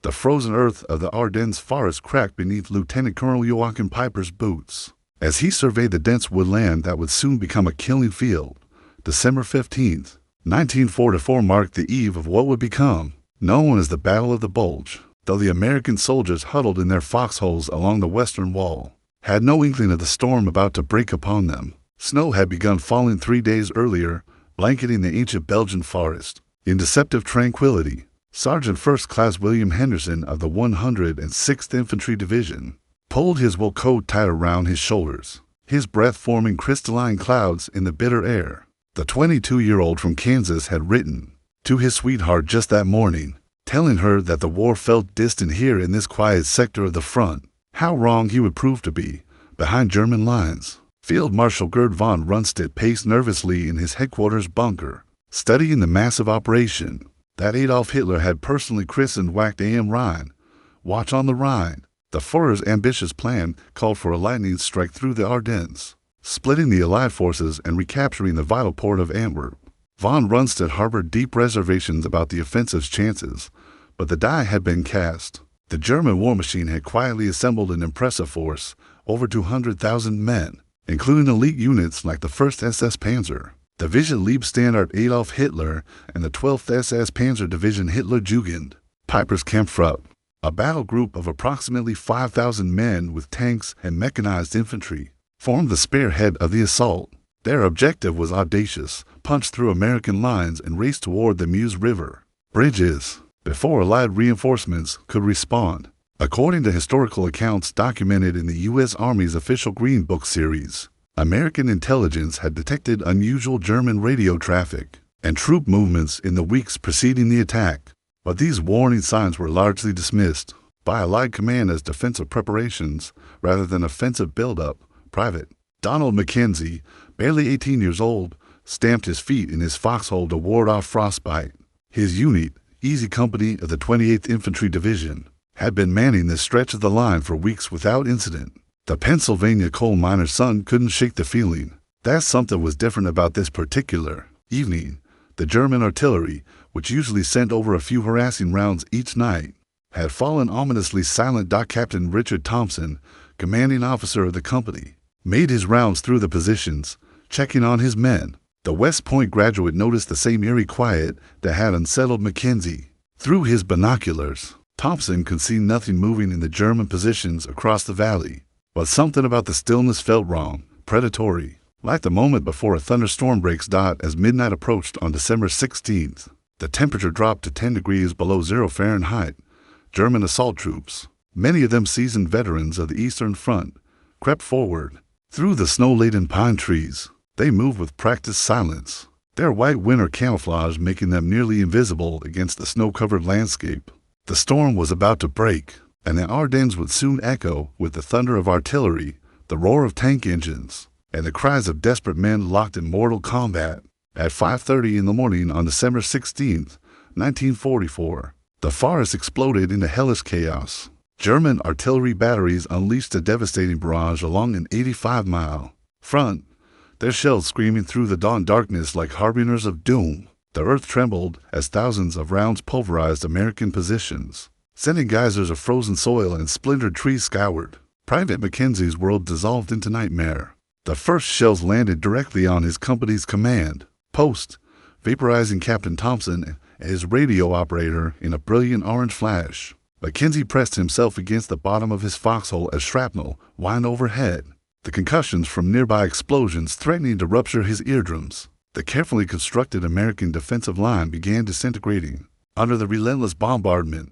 The frozen earth of the Ardennes forest cracked beneath Lieutenant Colonel Joachim Piper's boots as he surveyed the dense woodland that would soon become a killing field. December 15th, 1944 marked the eve of what would become known as the Battle of the Bulge, though the American soldiers huddled in their foxholes along the western wall had no inkling of the storm about to break upon them. Snow had begun falling 3 days earlier, blanketing the ancient Belgian forest. In deceptive tranquility, Sergeant First Class William Henderson of the 106th Infantry Division pulled his wool coat tight around his shoulders, his breath forming crystalline clouds in the bitter air. The 22-year-old from Kansas had written to his sweetheart just that morning, telling her that the war felt distant here in this quiet sector of the front. How wrong he would prove to be behind German lines. Field Marshal Gerd von Rundstedt paced nervously in his headquarters bunker, studying the massive operation that Adolf Hitler had personally christened Wacht am Rhein, Watch on the Rhine. The Führer's ambitious plan called for a lightning strike through the Ardennes, splitting the Allied forces and recapturing the vital port of Antwerp. Von Rundstedt harbored deep reservations about the offensive's chances, but the die had been cast. The German war machine had quietly assembled an impressive force, over 200,000 men, including elite units like the 1st SS Panzer, Division Leibstandarte Adolf Hitler, and the 12th SS Panzer Division Hitlerjugend. Piper's Kampftruppe, a battle group of approximately 5,000 men with tanks and mechanized infantry, formed the spearhead of the assault. Their objective was audacious: punch through American lines and race toward the Meuse River bridges before Allied reinforcements could respond. According to historical accounts documented in the U.S. Army's official Green Book series, American intelligence had detected unusual German radio traffic and troop movements in the weeks preceding the attack, but these warning signs were largely dismissed by Allied command as defensive preparations rather than offensive buildup. Private Donald Mackenzie, barely 18 years old, stamped his feet in his foxhole to ward off frostbite. His unit, Easy Company of the 28th Infantry Division, had been manning this stretch of the line for weeks without incident. The Pennsylvania coal miner's son couldn't shake the feeling that something was different about this particular evening. The German artillery, which usually sent over a few harassing rounds each night, had fallen ominously silent. Captain Richard Thompson, commanding officer of the company, made his rounds through the positions, checking on his men. The West Point graduate noticed the same eerie quiet that had unsettled Mackenzie. Through his binoculars, Thompson could see nothing moving in the German positions across the valley, but something about the stillness felt wrong, predatory, like the moment before a thunderstorm breaks. As midnight approached on December 16th, the temperature dropped to 10 degrees below 0 Fahrenheit. German assault troops, many of them seasoned veterans of the Eastern Front, crept forward. Through the snow-laden pine trees, they moved with practiced silence, their white winter camouflage making them nearly invisible against the snow-covered landscape. The storm was about to break, and the Ardennes would soon echo with the thunder of artillery, the roar of tank engines, and the cries of desperate men locked in mortal combat. At 5:30 in the morning on December 16th, 1944, the forest exploded into hellish chaos. German artillery batteries unleashed a devastating barrage along an 85-mile front, their shells screaming through the dawn darkness like harbingers of doom. The earth trembled as thousands of rounds pulverized American positions, sending geysers of frozen soil and splintered trees skyward. Private Mackenzie's world dissolved into nightmare. The first shells landed directly on his company's command post, vaporizing Captain Thompson and his radio operator in a brilliant orange flash. Mackenzie pressed himself against the bottom of his foxhole as shrapnel whined overhead, the concussions from nearby explosions threatening to rupture his eardrums. The carefully constructed American defensive line began disintegrating under the relentless bombardment.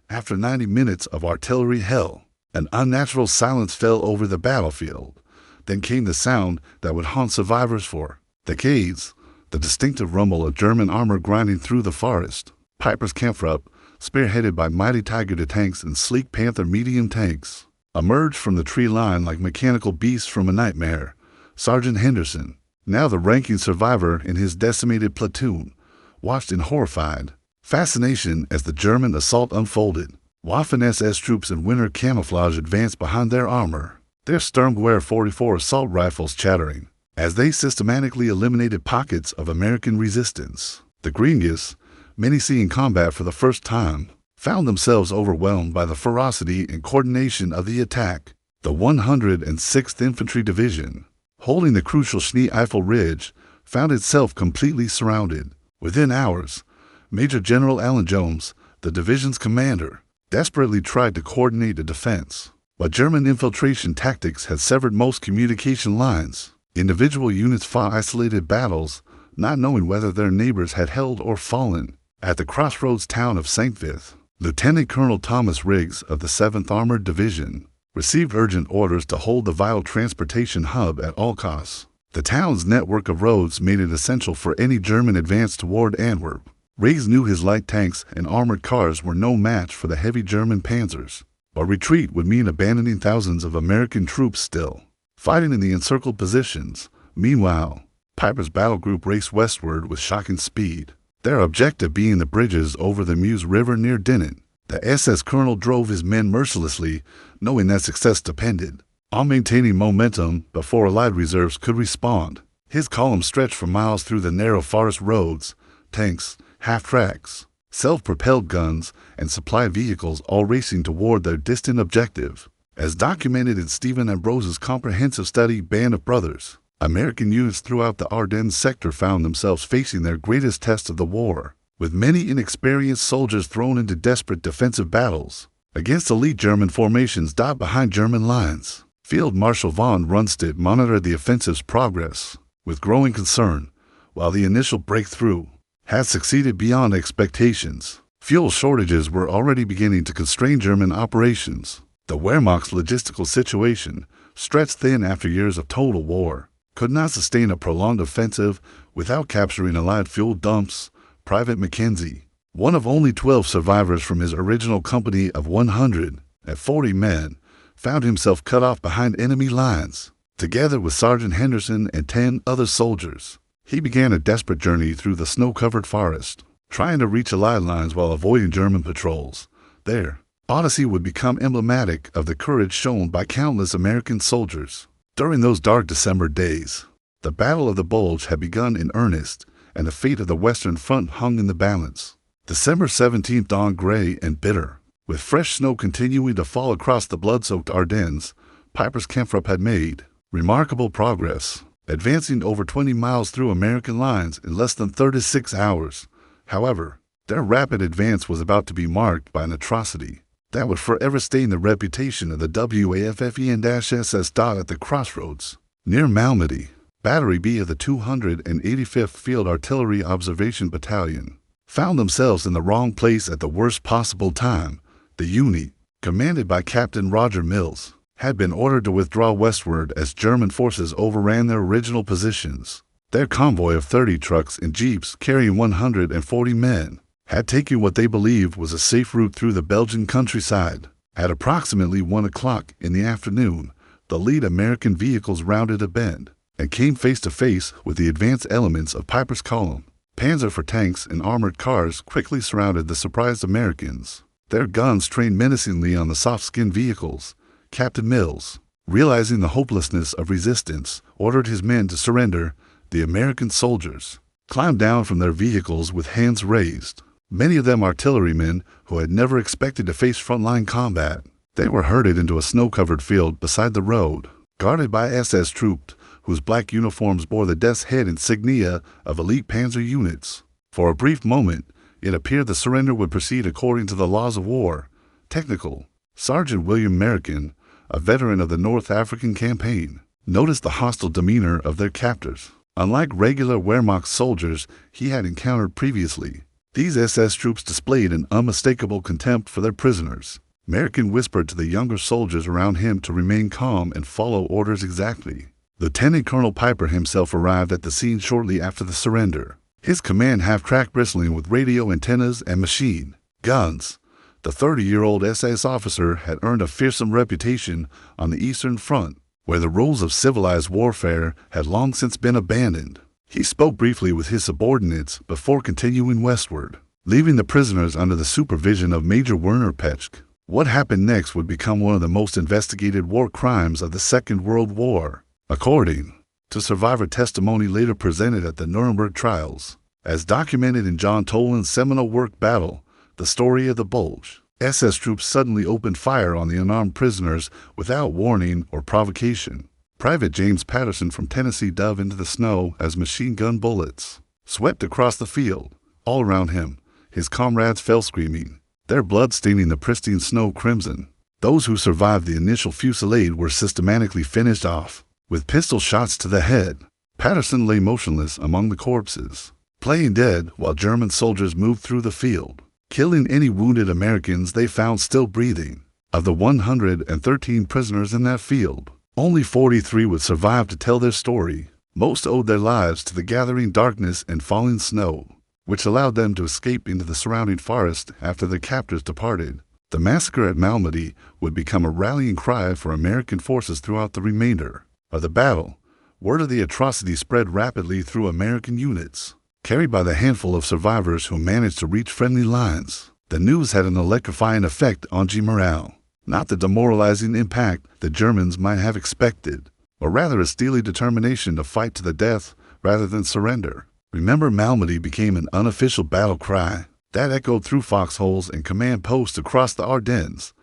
After 90 minutes of artillery hell, an unnatural silence fell over the battlefield. Then came the sound that would haunt survivors for decades, the distinctive rumble of German armor grinding through the forest. Piper's Kampftruppe, spearheaded by mighty Tiger II tanks and sleek Panther medium tanks, emerged from the tree line like mechanical beasts from a nightmare. Sergeant Henderson, now the ranking survivor in his decimated platoon, watched in horrified fascination as the German assault unfolded. Waffen-SS troops in winter camouflage advanced behind their armor, their Sturmgewehr 44 assault rifles chattering, as they systematically eliminated pockets of American resistance. The Greengus, many seeing combat for the first time, found themselves overwhelmed by the ferocity and coordination of the attack. The 106th Infantry Division, holding the crucial Schnee-Eifel Ridge, found itself completely surrounded. Within hours, Major General Alan Jones, the division's commander, desperately tried to coordinate a defense, but German infiltration tactics had severed most communication lines. Individual units fought isolated battles, not knowing whether their neighbors had held or fallen. At the crossroads town of St. Vith, Lieutenant Colonel Thomas Riggs of the 7th Armored Division received urgent orders to hold the vital transportation hub at all costs. The town's network of roads made it essential for any German advance toward Antwerp. Riggs knew his light tanks and armored cars were no match for the heavy German panzers, but retreat would mean abandoning thousands of American troops still fighting in the encircled positions. Meanwhile, Piper's battle group raced westward with shocking speed, their objective being the bridges over the Meuse River near Dinant. The SS colonel drove his men mercilessly, knowing that success depended on maintaining momentum before Allied reserves could respond. His column stretched for miles through the narrow forest roads, tanks, half-tracks, self-propelled guns, and supply vehicles all racing toward their distant objective. As documented in Stephen Ambrose's comprehensive study Band of Brothers, American units throughout the Ardennes sector found themselves facing their greatest test of the war, with many inexperienced soldiers thrown into desperate defensive battles against elite German formations dotted behind German lines. Field Marshal von Rundstedt monitored the offensive's progress with growing concern. While the initial breakthrough had succeeded beyond expectations, fuel shortages were already beginning to constrain German operations. The Wehrmacht's logistical situation, stretched thin after years of total war, could not sustain a prolonged offensive without capturing Allied fuel dumps. Private Mackenzie, one of only 12 survivors from his original company of 140 men, found himself cut off behind enemy lines. Together with Sergeant Henderson and 10 other soldiers, he began a desperate journey through the snow-covered forest, trying to reach Allied lines while avoiding German patrols. Their odyssey would become emblematic of the courage shown by countless American soldiers. During those dark December days, the Battle of the Bulge had begun in earnest, and the fate of the Western Front hung in the balance. December 17th dawned gray and bitter. With fresh snow continuing to fall across the blood-soaked Ardennes, Piper's Kampfgruppe had made remarkable progress, advancing over 20 miles through American lines in less than 36 hours. However, their rapid advance was about to be marked by an atrocity that would forever stain the reputation of the WAFFEN-SS. At the crossroads, near Malmedy, Battery B of the 285th Field Artillery Observation Battalion found themselves in the wrong place at the worst possible time. The unit, commanded by Captain Roger Mills, had been ordered to withdraw westward as German forces overran their original positions. Their convoy of 30 trucks and jeeps carrying 140 men had taken what they believed was a safe route through the Belgian countryside. At approximately 1 o'clock in the afternoon, the lead American vehicles rounded a bend and came face to face with the advanced elements of Piper's column. Panzer for tanks and armored cars quickly surrounded the surprised Americans, their guns trained menacingly on the soft-skinned vehicles. Captain Mills, realizing the hopelessness of resistance, ordered his men to surrender. The American soldiers climbed down from their vehicles with hands raised, many of them artillerymen who had never expected to face frontline combat. They were herded into a snow-covered field beside the road, guarded by SS troops whose black uniforms bore the death's head insignia of elite panzer units. For a brief moment, it appeared the surrender would proceed according to the laws of war. Technical Sergeant William Merrican, a veteran of the North African campaign, noticed the hostile demeanor of their captors. Unlike regular Wehrmacht soldiers he had encountered previously, these SS troops displayed an unmistakable contempt for their prisoners. Merrican whispered to the younger soldiers around him to remain calm and follow orders exactly. Lieutenant Colonel Piper himself arrived at the scene shortly after the surrender, his command half-track bristling with radio antennas and machine guns. The 30-year-old SS officer had earned a fearsome reputation on the Eastern Front, where the rules of civilized warfare had long since been abandoned. He spoke briefly with his subordinates before continuing westward, leaving the prisoners under the supervision of Major Werner Petschke. What happened next would become one of the most investigated war crimes of the Second World War, according to survivor testimony later presented at the Nuremberg trials. As documented in John Toland's seminal work Battle, The Story of the Bulge. SS troops suddenly opened fire on the unarmed prisoners without warning or provocation. Private James Patterson from Tennessee dove into the snow as machine gun bullets swept across the field. All around him, his comrades fell screaming, their blood staining the pristine snow crimson. Those who survived the initial fusillade were systematically finished off with pistol shots to the head. Patterson lay motionless among the corpses, playing dead while German soldiers moved through the field, killing any wounded Americans they found still breathing. Of the 113 prisoners in that field, only 43 would survive to tell their story. Most owed their lives to the gathering darkness and falling snow, which allowed them to escape into the surrounding forest after their captors departed. The massacre at Malmedy would become a rallying cry for American forces throughout the remainder of the battle. Word of the atrocity spread rapidly through American units, carried by the handful of survivors who managed to reach friendly lines. The news had an electrifying effect on G morale, not the demoralizing impact the Germans might have expected, or rather a steely determination to fight to the death rather than surrender. Remember, Malmedy became an unofficial battle cry that echoed through foxholes and command posts across the Ardennes.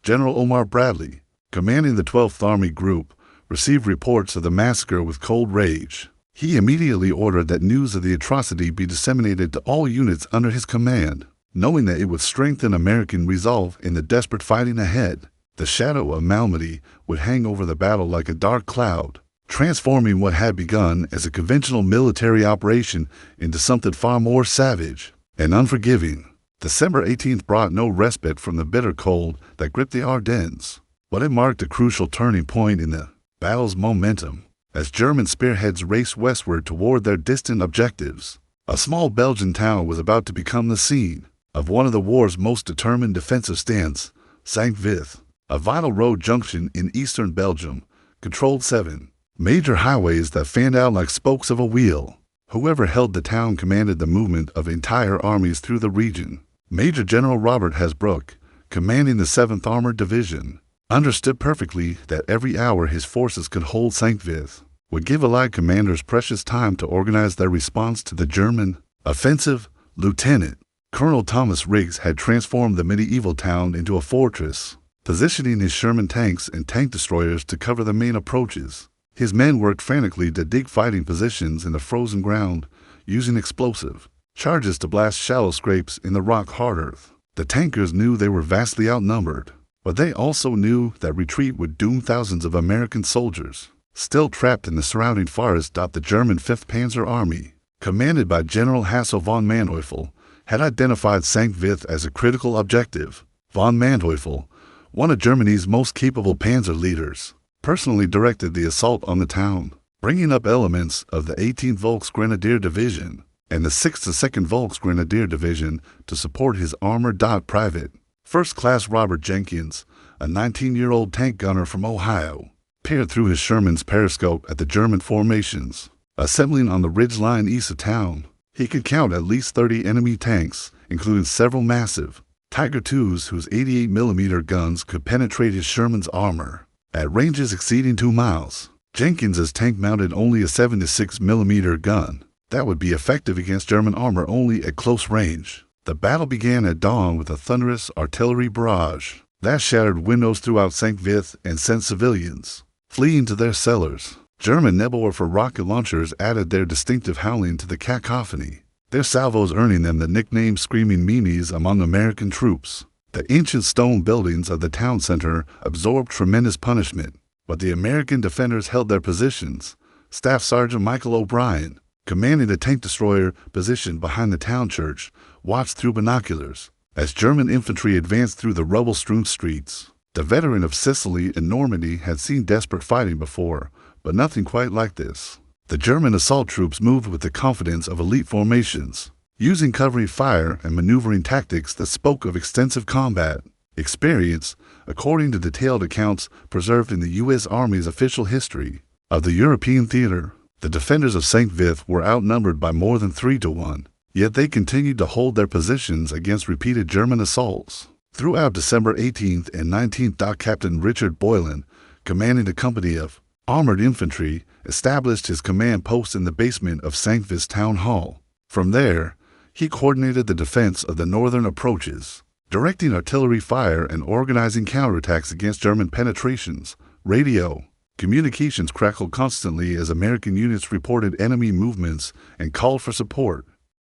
General Omar Bradley, commanding the 12th Army Group, received reports of the massacre with cold rage. He immediately ordered that news of the atrocity be disseminated to all units under his command, knowing that it would strengthen American resolve in the desperate fighting ahead. The shadow of Malmedy would hang over the battle like a dark cloud, transforming what had begun as a conventional military operation into something far more savage and unforgiving. December 18th brought no respite from the bitter cold that gripped the Ardennes, but it marked a crucial turning point in the battle's momentum. As German spearheads raced westward toward their distant objectives, a small Belgian town was about to become the scene of one of the war's most determined defensive stands. Saint-Vith, a vital road junction in eastern Belgium, controlled 7 major highways that fanned out like spokes of a wheel. Whoever held the town commanded the movement of entire armies through the region. Major General Robert Hasbrouck, commanding the 7th Armored Division, understood perfectly that every hour his forces could hold Saint-Vith would give Allied commanders precious time to organize their response to the German offensive. Lieutenant Colonel Thomas Riggs had transformed the medieval town into a fortress, positioning his Sherman tanks and tank destroyers to cover the main approaches. His men worked frantically to dig fighting positions in the frozen ground, using explosive charges to blast shallow scrapes in the rock-hard earth. The tankers knew they were vastly outnumbered, but they also knew that retreat would doom thousands of American soldiers still trapped in the surrounding forest. The German 5th Panzer Army, commanded by General Hassel von Manteuffel, had identified Saint-Vith as a critical objective. Von Manteuffel, one of Germany's most capable panzer leaders, personally directed the assault on the town, bringing up elements of the 18th Volksgrenadier Division and the 6th and 2nd Volksgrenadier Division to support his armored private. First Class Robert Jenkins, a 19-year-old tank gunner from Ohio, peered through his Sherman's periscope at the German formations, assembling on the ridge line east of town. He could count at least 30 enemy tanks, including several massive Tiger IIs whose 88mm guns could penetrate his Sherman's armor at ranges exceeding 2 miles. Jenkins's tank mounted only a 76mm gun that would be effective against German armor only at close range. The battle began at dawn with a thunderous artillery barrage that shattered windows throughout Saint-Vith and sent civilians fleeing to their cellars. German Nebelwerfer rocket launchers added their distinctive howling to the cacophony, their salvos earning them the nickname Screaming Meanies among American troops. The ancient stone buildings of the town center absorbed tremendous punishment, but the American defenders held their positions. Staff Sergeant Michael O'Brien, commanding the tank destroyer positioned behind the town church, watched through binoculars as German infantry advanced through the rubble-strewn streets. The veteran of Sicily and Normandy had seen desperate fighting before, but nothing quite like this. The German assault troops moved with the confidence of elite formations, using covering fire and maneuvering tactics that spoke of extensive combat experience, according to detailed accounts preserved in the U.S. Army's official history of the European theater. The defenders of Saint-Vith were outnumbered by more than 3-1, yet they continued to hold their positions against repeated German assaults. Throughout December 18th and 19th, Captain Richard Boylan, commanding a company of armored infantry, established his command post in the basement of Saint-Vith's town hall. From there, He coordinated the defense of the northern approaches, directing artillery fire and organizing counterattacks against German penetrations. Radio communications crackled constantly as American units reported enemy movements and called for support.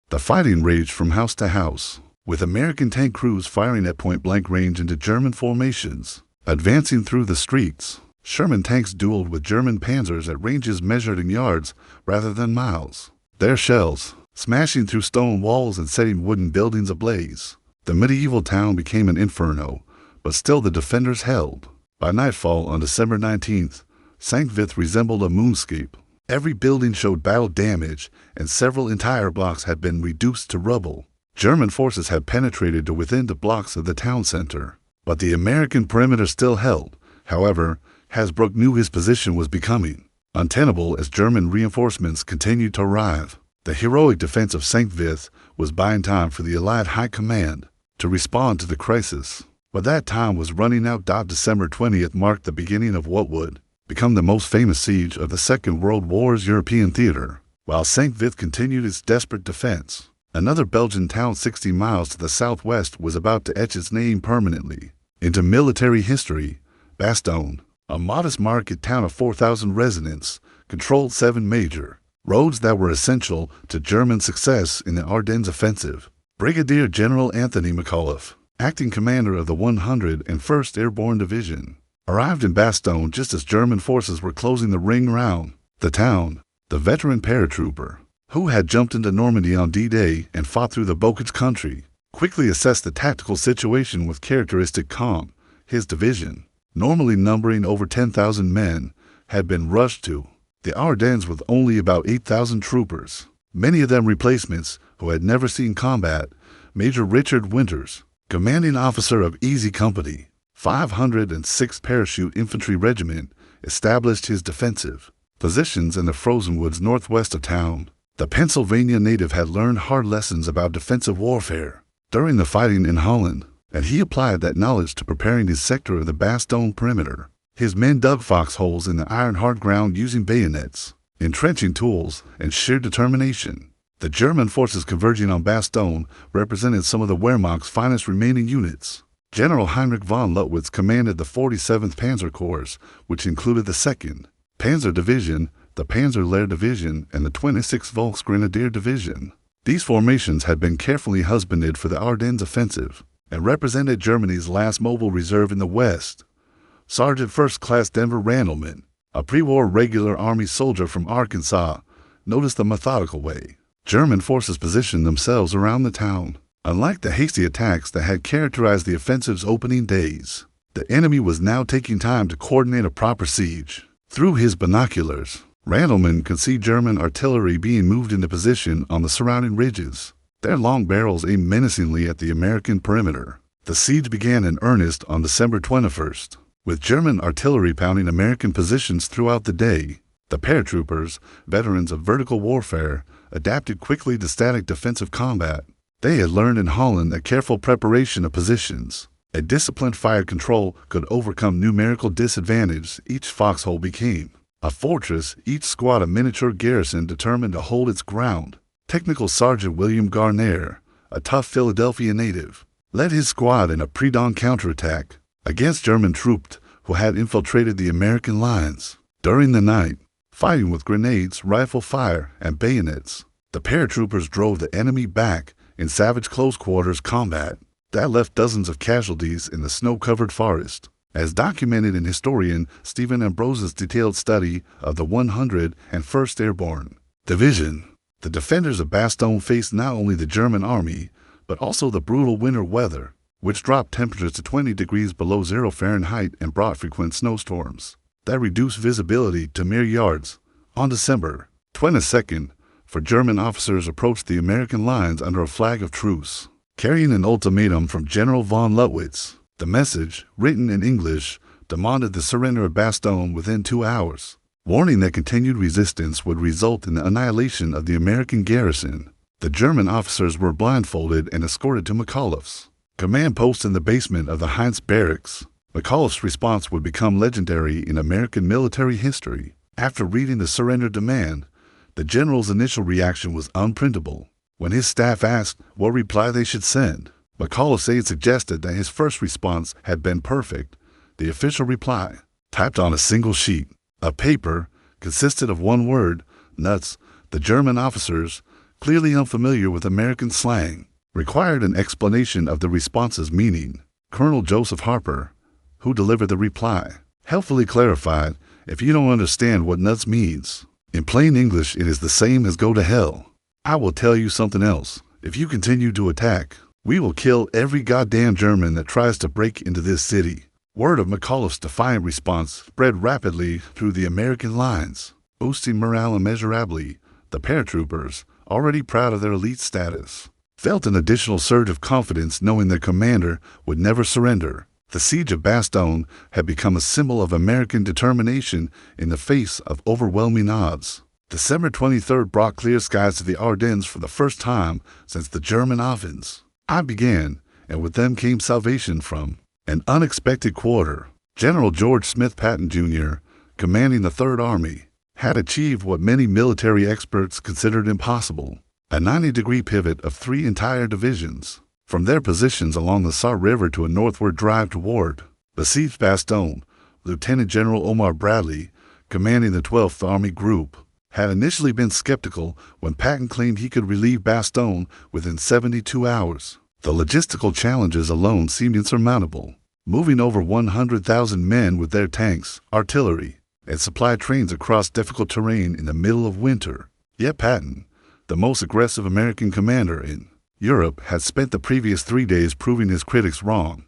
The fighting raged from house to house, with American tank crews firing at point-blank range into German formations. Advancing through the streets, Sherman tanks dueled with German panzers at ranges measured in yards rather than miles. Their shells, smashing through stone walls and setting wooden buildings ablaze. The medieval town became an inferno, but still the defenders held. By nightfall on December 19th, St. Vith resembled a moonscape. Every building showed battle damage, and several entire blocks had been reduced to rubble. German forces had penetrated to within the blocks of the town center, but the American perimeter still held. However, Hasbrouck knew his position was becoming untenable as German reinforcements continued to arrive. The heroic defense of St. Vith was buying time for the Allied High Command to respond to the crisis. But that time was running out. December 20th marked the beginning of what would become the most famous siege of the Second World War's European theater. While St. Vith continued its desperate defense, another Belgian town 60 miles to the southwest was about to etch its name permanently into military history. Bastogne, a modest market town of 4,000 residents, controlled 7 major roads that were essential to German success in the Ardennes offensive. Brigadier General Anthony McAuliffe, acting commander of the 101st Airborne Division, arrived in Bastogne just as German forces were closing the ring around the town. The veteran paratrooper, who had jumped into Normandy on D-Day and fought through the Bocage country, quickly assessed the tactical situation with characteristic calm. His division, normally numbering over 10,000 men, had been rushed to the Ardennes with only about 8,000 troopers, many of them replacements who had never seen combat. Major Richard Winters, commanding officer of Easy Company, 506th Parachute Infantry Regiment, established his defensive positions in the frozen woods northwest of town. The Pennsylvania native had learned hard lessons about defensive warfare during the fighting in Holland, and he applied that knowledge to preparing his sector of the Bastogne perimeter. His men dug foxholes in the iron-hard ground using bayonets, entrenching tools, and sheer determination. The German forces converging on Bastogne represented some of the Wehrmacht's finest remaining units. General Heinrich von Luttwitz commanded the 47th Panzer Corps, which included the 2nd Panzer Division, the Panzer-Lehr Division, and the 26th Volksgrenadier Division. These formations had been carefully husbanded for the Ardennes offensive and represented Germany's last mobile reserve in the West. Sergeant First Class Denver Randleman, a pre-war regular army soldier from Arkansas, noticed the methodical way German forces positioned themselves around the town. Unlike the hasty attacks that had characterized the offensive's opening days, the enemy was now taking time to coordinate a proper siege. Through his binoculars, Randleman could see German artillery being moved into position on the surrounding ridges, their long barrels aimed menacingly at the American perimeter. The siege began in earnest on December 21st, with German artillery pounding American positions throughout the day. The paratroopers, veterans of vertical warfare, adapted quickly to static defensive combat. They had learned in Holland that careful preparation of positions and disciplined fire control could overcome numerical disadvantage. Each foxhole became a fortress, each squad a miniature garrison determined to hold its ground. Technical Sergeant William Garner, a tough Philadelphia native, led his squad in a pre-dawn counterattack against German troops who had infiltrated the American lines. During the night, fighting with grenades, rifle fire, and bayonets, the paratroopers drove the enemy back in savage close-quarters combat that left dozens of casualties in the snow-covered forest. As documented in historian Stephen Ambrose's detailed study of the 101st Airborne Division, the defenders of Bastogne faced not only the German army, but also the brutal winter weather, which dropped temperatures to 20 degrees below 0 Fahrenheit and brought frequent snowstorms that reduced visibility to mere yards. On December 22nd, German officers approached the American lines under a flag of truce, carrying an ultimatum from General von Luttwitz. The message, written in English, demanded the surrender of Bastogne within 2 hours, warning that continued resistance would result in the annihilation of the American garrison. The German officers were blindfolded and escorted to McAuliffe's command post in the basement of the Heinz barracks. McAuliffe's response would become legendary in American military history. After reading the surrender demand, the general's initial reaction was unprintable. When his staff asked what reply they should send, McAuliffe had suggested that his first response had been perfect. The official reply, typed on a single sheet of paper, consisted of one word, nuts. The German officers, clearly unfamiliar with American slang, required an explanation of the response's meaning. Colonel Joseph Harper, who delivered the reply, helpfully clarified, "If you don't understand what nuts means, in plain English it is the same as go to hell. I will tell you something else. If you continue to attack, we will kill every goddamn German that tries to break into this city." Word of McAuliffe's defiant response spread rapidly through the American lines, boosting morale immeasurably. The paratroopers, already proud of their elite status, felt an additional surge of confidence knowing their commander would never surrender. The siege of Bastogne had become a symbol of American determination in the face of overwhelming odds. December 23rd brought clear skies to the Ardennes for the first time since the German offensive began, and with them came salvation from an unexpected quarter. General George Smith Patton, Jr., commanding the Third Army, had achieved what many military experts considered impossible, a 90-degree pivot of 3 entire divisions from their positions along the Sarre River to a northward drive toward besieged Bastogne. Lieutenant General Omar Bradley, commanding the 12th Army Group, had initially been skeptical when Patton claimed he could relieve Bastogne within 72 hours. The logistical challenges alone seemed insurmountable, moving over 100,000 men with their tanks, artillery, and supply trains across difficult terrain in the middle of winter. Yet Patton, the most aggressive American commander in Europe, had spent the previous 3 days proving his critics wrong.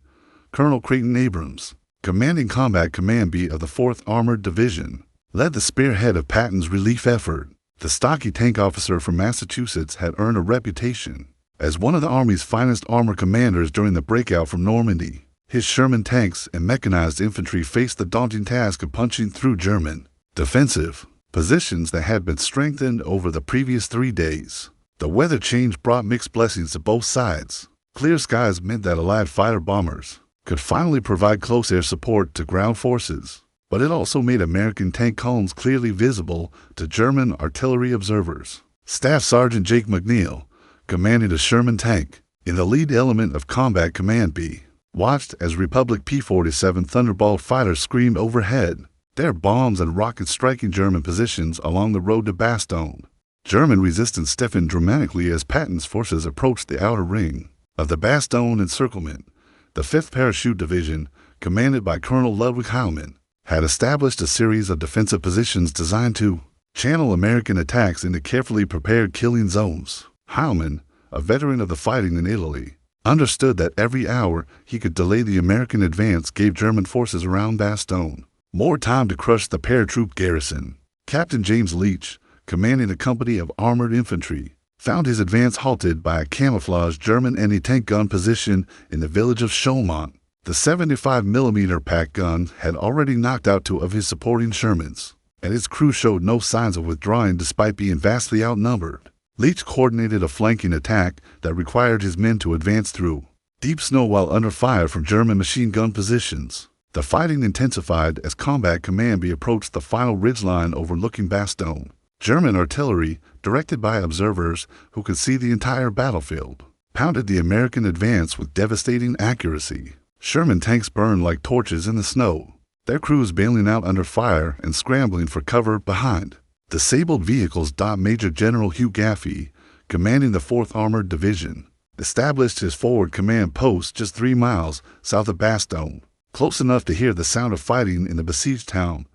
Colonel Creighton Abrams, commanding Combat Command B of the 4th Armored Division, led the spearhead of Patton's relief effort. The stocky tank officer from Massachusetts had earned a reputation as one of the Army's finest armor commanders during the breakout from Normandy. His Sherman tanks and mechanized infantry faced the daunting task of punching through German defensive positions that had been strengthened over the previous 3 days. The weather change brought mixed blessings to both sides. Clear skies meant that Allied fighter bombers could finally provide close air support to ground forces, but it also made American tank columns clearly visible to German artillery observers. Staff Sergeant Jake McNeil, commanding a Sherman tank in the lead element of Combat Command B, watched as Republic P-47 Thunderbolt fighters screamed overhead, their bombs and rockets striking German positions along the road to Bastogne. German resistance stiffened dramatically as Patton's forces approached the outer ring of the Bastogne encirclement. The 5th Parachute Division, commanded by Colonel WWII, had established a series of defensive positions designed to channel American attacks into carefully prepared killing zones. Heilmann, a veteran of the fighting in Italy, understood that every hour he could delay the American advance gave German forces around Bastogne more time to crush the paratroop garrison. Captain James Leach, commanding a company of armored infantry, found his advance halted by a camouflaged German anti-tank gun position in the village of Chaumont. The 75mm pack gun had already knocked out 2 of his supporting Shermans, and its crew showed no signs of withdrawing despite being vastly outnumbered. Leach coordinated a flanking attack that required his men to advance through deep snow while under fire from German machine gun positions. The fighting intensified as Combat Command B approached the final ridgeline overlooking Bastogne. German artillery, directed by observers who could see the entire battlefield, pounded the American advance with devastating accuracy. Sherman tanks burned like torches in the snow, their crews bailing out under fire and scrambling for cover behind disabled vehicles. Major General Hugh Gaffey, commanding the 4th Armored Division, established his forward command post just 3 miles south of Bastogne, close enough to hear the sound of fighting in the besieged town.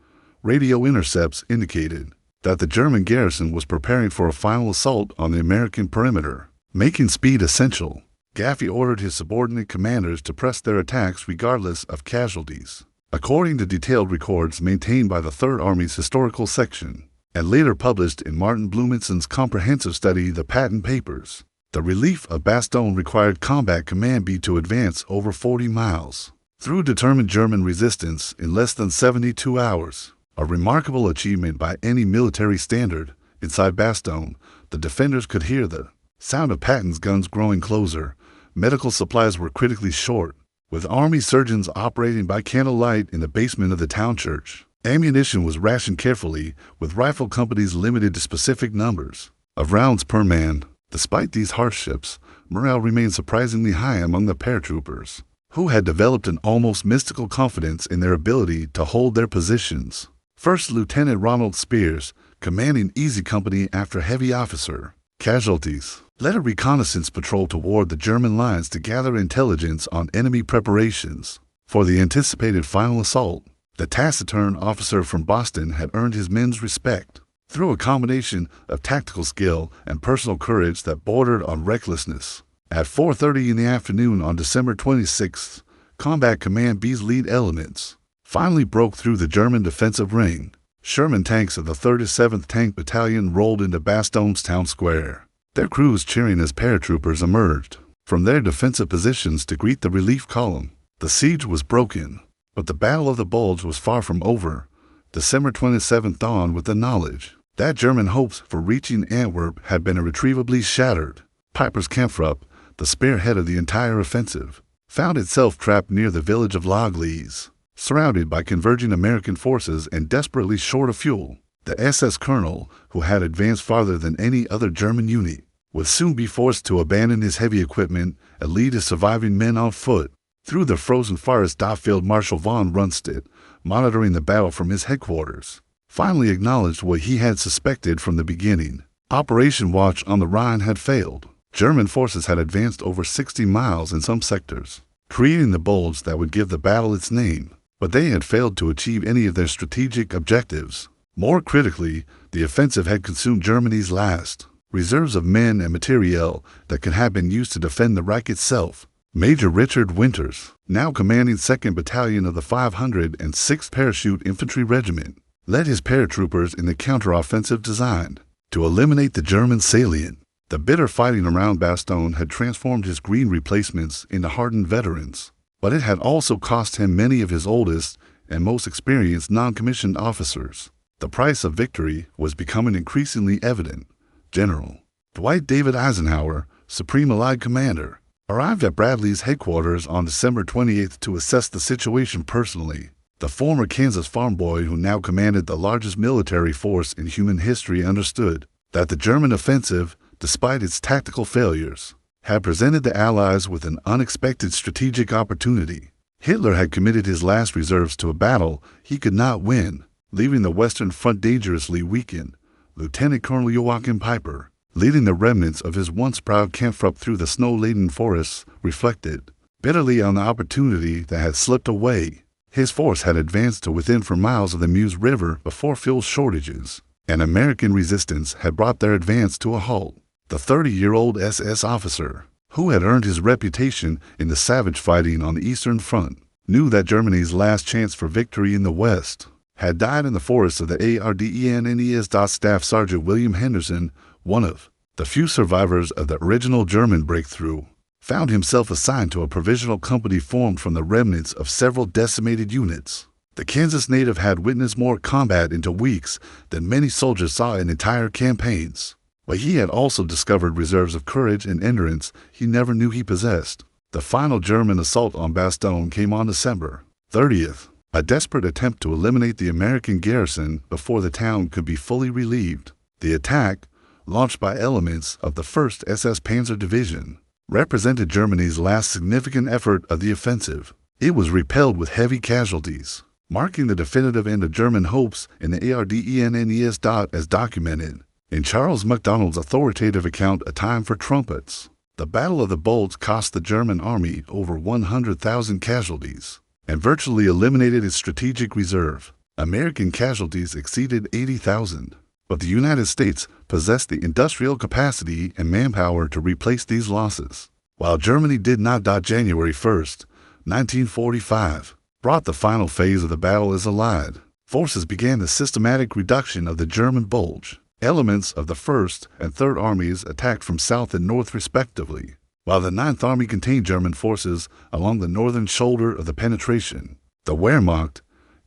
Radio intercepts indicated that the German garrison was preparing for a final assault on the American perimeter, making speed essential. Gaffey ordered his subordinate commanders to press their attacks regardless of casualties. According to detailed records maintained by the Third Army's Historical Section, and later published in Martin Blumentson's comprehensive study The Patton Papers, the relief of Bastogne required Combat Command B to advance over 40 miles through determined German resistance in less than 72 hours, a remarkable achievement by any military standard. Inside Bastogne, the defenders could hear the sound of Patton's guns growing closer. Medical supplies were critically short, with Army surgeons operating by candlelight in the basement of the town church. Ammunition was rationed carefully, with rifle companies limited to specific numbers of rounds per man. Despite these hardships, morale remained surprisingly high among the paratroopers, who had developed an almost mystical confidence in their ability to hold their positions. First Lieutenant Ronald Spears, commanding Easy Company after Heavy Officer casualties, led a reconnaissance patrol toward the German lines to gather intelligence on enemy preparations for the anticipated final assault. The taciturn officer from Boston had earned his men's respect through a combination of tactical skill and personal courage that bordered on recklessness. At 4:30 in the afternoon on December 26th, Combat Command B's lead elements finally broke through the German defensive ring. Sherman tanks of the 37th Tank Battalion rolled into Bastogne town square, their crews cheering as paratroopers emerged from their defensive positions to greet the relief column. The siege was broken, but the Battle of the Bulge was far from over. December 27th dawned with the knowledge that German hopes for reaching Antwerp had been irretrievably shattered. Piper's Kampfruppe, the spearhead of the entire offensive, found itself trapped near the village of L'Église, surrounded by converging American forces and desperately short of fuel. The SS colonel, who had advanced farther than any other German unit, would soon be forced to abandon his heavy equipment and lead his surviving men on foot through the frozen forest. Field Marshal von Rundstedt, monitoring the battle from his headquarters, finally acknowledged what he had suspected from the beginning. Operation Watch on the Rhine had failed. German forces had advanced over 60 miles in some sectors, creating the bulge that would give the battle its name, but they had failed to achieve any of their strategic objectives. More critically, the offensive had consumed Germany's last reserves of men and materiel that could have been used to defend the Reich itself. Major Richard Winters, now commanding 2nd Battalion of the 506th Parachute Infantry Regiment, led his paratroopers in the counteroffensive designed to eliminate the German salient. The bitter fighting around Bastogne had transformed his green replacements into hardened veterans, but it had also cost him many of his oldest and most experienced non-commissioned officers. The price of victory was becoming increasingly evident. General Dwight David Eisenhower, Supreme Allied Commander, arrived at Bradley's headquarters on December 28th to assess the situation personally. The former Kansas farm boy who now commanded the largest military force in human history understood that the German offensive, despite its tactical failures, had presented the Allies with an unexpected strategic opportunity. Hitler had committed his last reserves to a battle he could not win, leaving the Western Front dangerously weakened. Lieutenant Colonel Joachim Piper, leading the remnants of his once proud Kampfruppe through the snow-laden forests, reflected bitterly on the opportunity that had slipped away. His force had advanced to within 4 miles of the Meuse River before fuel shortages, and American resistance had brought their advance to a halt. The 30-year-old SS officer, who had earned his reputation in the savage fighting on the Eastern Front, knew that Germany's last chance for victory in the West had died in the forests of the Ardennes. Staff Sergeant William Henderson, one of the few survivors of the original German breakthrough, found himself assigned to a provisional company formed from the remnants of several decimated units. The Kansas native had witnessed more combat into weeks than many soldiers saw in entire campaigns, but he had also discovered reserves of courage and endurance he never knew he possessed. The final German assault on Bastogne came on December 30th, a desperate attempt to eliminate the American garrison before the town could be fully relieved. The attack, launched by elements of the 1st SS Panzer Division, represented Germany's last significant effort of the offensive. It was repelled with heavy casualties, marking the definitive end of German hopes in the Ardennes. As documented in Charles MacDonald's authoritative account, A Time for Trumpets, the Battle of the Bulge cost the German army over 100,000 casualties and virtually eliminated its strategic reserve. American casualties exceeded 80,000. But the United States possessed the industrial capacity and manpower to replace these losses. While Germany did not. January 1st, 1945, brought the final phase of the battle as Allied forces began the systematic reduction of the German bulge. Elements of the 1st and 3rd Armies attacked from south and north respectively, while the 9th Army contained German forces along the northern shoulder of the penetration. The Wehrmacht,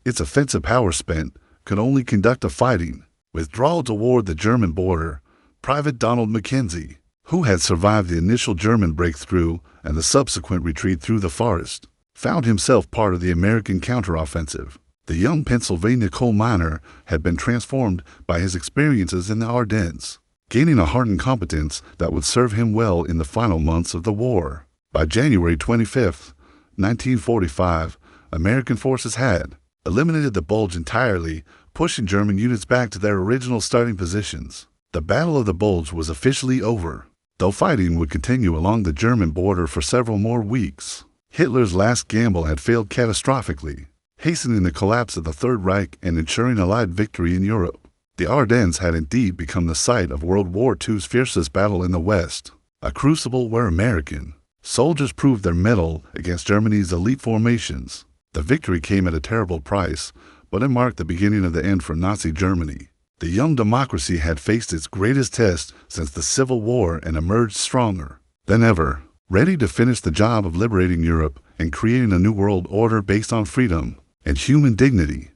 its offensive power spent, could only conduct a fighting withdrawal toward the German border. Private Donald Mackenzie, who had survived the initial German breakthrough and the subsequent retreat through the forest, found himself part of the American counteroffensive. The young Pennsylvania coal miner had been transformed by his experiences in the Ardennes. gaining a hardened competence that would serve him well in the final months of the war. By January 25, 1945, American forces had eliminated the Bulge entirely, pushing German units back to their original starting positions. The Battle of the Bulge was officially over, though fighting would continue along the German border for several more weeks. Hitler's last gamble had failed catastrophically, hastening the collapse of the Third Reich and ensuring Allied victory in Europe. The Ardennes had indeed become the site of World War II's fiercest battle in the West, a crucible where American soldiers proved their mettle against Germany's elite formations. The victory came at a terrible price, but it marked the beginning of the end for Nazi Germany. The young democracy had faced its greatest test since the Civil War and emerged stronger than ever, ready to finish the job of liberating Europe and creating a new world order based on freedom and human dignity.